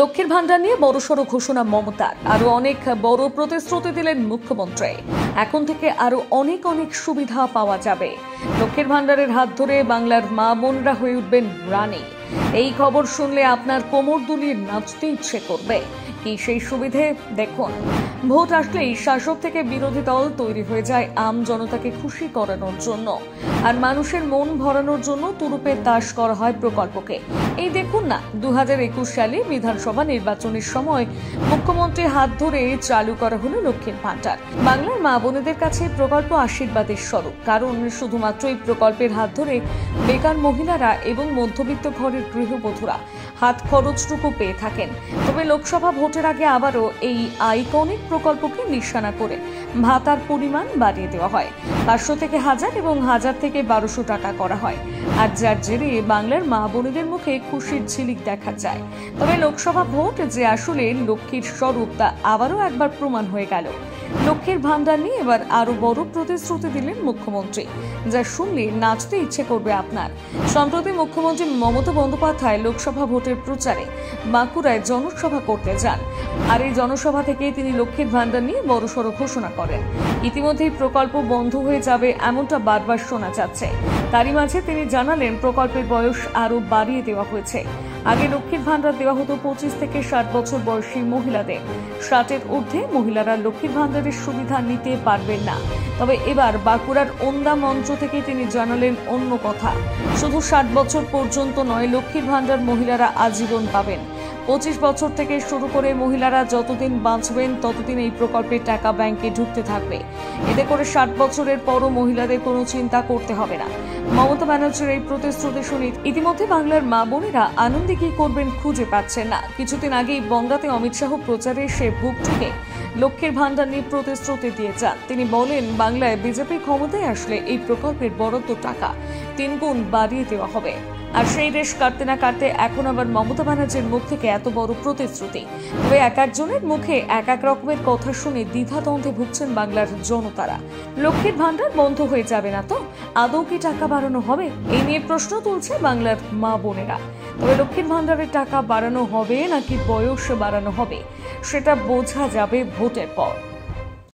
লক্ষ্মীর ভান্ডার নিয়ে বড়সড় ঘোষণা মমতার, আরো অনেক বড় প্রতিশ্রুতি দিলেন মুখ্যমন্ত্রী। এখন থেকে আরো অনেক অনেক সুবিধা পাওয়া যাবে। লক্ষ্মীর ভান্ডারের হাত ধরে বাংলার মা বোনরা হয়ে উঠবেন রানী। এই খবর শুনলে আপনার কোমর দুলিয়ে নাচতে ইচ্ছে করবে। কি সেই সুবিধে দেখুন। ভোট আসলেই শাসক থেকে বিরোধী দল তৈরি হয়ে যায় আম জনতাকে খুশি করানোর জন্য, আর মানুষের মন ভরানোর জন্য তুরুপে তাস করা হয় প্রকল্পকে। এই দেখুন না, 2021 সালে বিধানসভা নির্বাচনের সময় মুখ্যমন্ত্রীর হাত ধরে চালু করা হলো লক্ষ্মীর ভান্ডার। বাংলার মা বোনেদের কাছে প্রকল্প আশীর্বাদের স্বরূপ, কারণ শুধুমাত্র এই প্রকল্পের হাত ধরে বেকার মহিলারা এবং মধ্যবিত্ত ঘরের গৃহবধূরা হাত খরচটুকু পেয়ে থাকেন। তবে লোকসভা ভোটের আগে আবারও এই আইকনিক প্রকল্পকে নিশানা করে ভাতার পরিমাণ বাড়িয়ে দেওয়া হয়। 500 থেকে 1000 এবং 1000 থেকে 1200 টাকা করা হয়। আর যার জেরে বাংলার মা বোনেদের মুখে খুশির ঝিলিক দেখা যায়। তবে লোকসভা ভোট যে আসলে লক্ষ্মীর স্বরূপ তা আবারও একবার প্রমাণ হয়ে গেল। লক্ষ্মীর ভান্ডার নিয়ে এবার আরো বড় প্রতিশ্রুতি দিলেন মুখ্যমন্ত্রী, যা শুনলে নাচতে ইচ্ছে করবে আপনার। সম্প্রতি মুখ্যমন্ত্রী মমতা বন্দ্যোপাধ্যায় লোকসভা ভোটের প্রচারে বাঁকুড়ায় জনসভা করতে যান, আর এই জনসভা থেকে তিনি লক্ষ্মীর ভান্ডার নিয়ে বড়সড় ঘোষণা করেন। ইতিমধ্যেই প্রকল্প বন্ধ হয়ে যাবে এমনটা বারবার শোনা যাচ্ছে। তারই মাঝে তিনি জানালেন প্রকল্পের বয়স আরো বাড়িয়ে দেওয়া হয়েছে। আগে লক্ষ্মীর ভান্ডার দেওয়া হতো 25 থেকে 60 বছর বয়সী মহিলাদের। 60-এর ঊর্ধ্বে মহিলারা লক্ষ্মীর ভান্ডারের সুবিধা নিতে পারবেন না। তবে এবার বাঁকুড়ার ওন্দা মঞ্চ থেকে তিনি জানালেন অন্য কথা। শুধু 60 বছর পর্যন্ত নয়, লক্ষ্মীর ভান্ডার মহিলারা আজীবন পাবেন। 25 বছর থেকে শুরু করে মহিলারা যতদিন বাঁচবেন ততদিন এই প্রকল্পের টাকা ব্যাংকে ঢুকতে থাকবে। এতে করে 60 বছরের পরও মহিলাদের কোনো চিন্তা করতে হবে না। মমতা ব্যানার্জির এই প্রতিশ্রুতি শুনে ইতিমধ্যে বাংলার মা বোনেরা আনন্দে কি করবেন খুঁজে পাচ্ছেন না। কিছুদিন আগেই বনগাঁতে অমিত শাহ প্রচারে এসে বুক ঠুকে লক্ষ্মীর ভান্ডার নিয়ে প্রতিশ্রুতি দিয়ে যান। তিনি বলেন, বাংলায় বিজেপি ক্ষমতায় আসলে এই প্রকল্পের বরাদ্দ টাকা 3 গুণ বাড়িয়ে দেওয়া হবে। আর সেই রেশ কাটতে না কাটতে এখন আবার মমতা ব্যানার্জির মুখ থেকে এত বড় প্রতিশ্রুতি। তবে এক একজনের মুখে এক এক রকমের কথা শুনে দ্বিধাদ্বন্দ্বে ভুগছেন বাংলার জনতারা। লক্ষ্মীর ভান্ডার বন্ধ হয়ে যাবে না তো? আদৌ কি টাকা বাড়ানো হবে? এই নিয়ে প্রশ্ন তুলছে বাংলার মা বোনেরা। তবে লক্ষ্মীর ভান্ডারের টাকা বাড়ানো হবে নাকি বয়স বাড়ানো হবে, সেটা বোঝা যাবে ভোটের পর।